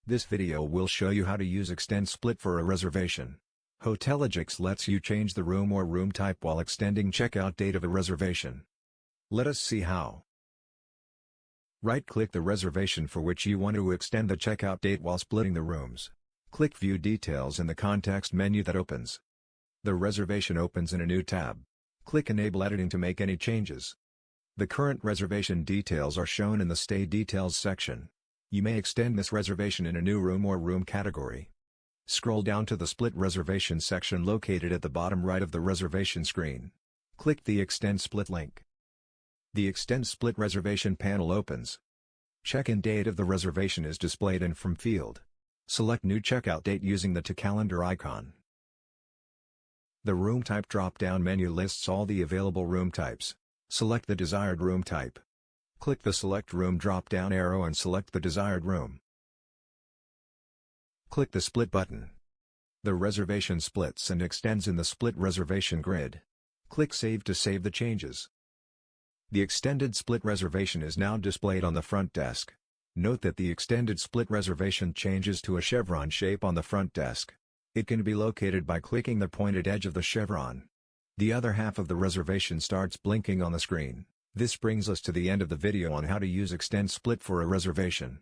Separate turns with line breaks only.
This video will show you how to use Extend Split for a reservation. Hotelogix lets you change the room or room type while extending checkout date of a reservation. Let us see how. Right-click the reservation for which you want to extend the checkout date while splitting the rooms. Click View Details in the context menu that opens. The reservation opens in a new tab. Click Enable Editing to make any changes. The current reservation details are shown in the Stay Details section. You may extend this reservation in a new room or room category. Scroll down to the Split Reservation section located at the bottom right of the reservation screen. Click the Extend Split link. The Extend Split Reservation panel opens. Check-in date of the reservation is displayed in From field. Select New Checkout Date using the To Calendar icon. The Room Type drop-down menu lists all the available room types. Select the desired room type. Click the Select Room drop-down arrow and select the desired room. Click the Split button. The reservation splits and extends in the Split Reservation grid. Click Save to save the changes. The extended split reservation is now displayed on the front desk. Note that the extended split reservation changes to a chevron shape on the front desk. It can be located by clicking the pointed edge of the chevron. The other half of the reservation starts blinking on the screen. This brings us to the end of the video on how to use Extend Split for a reservation.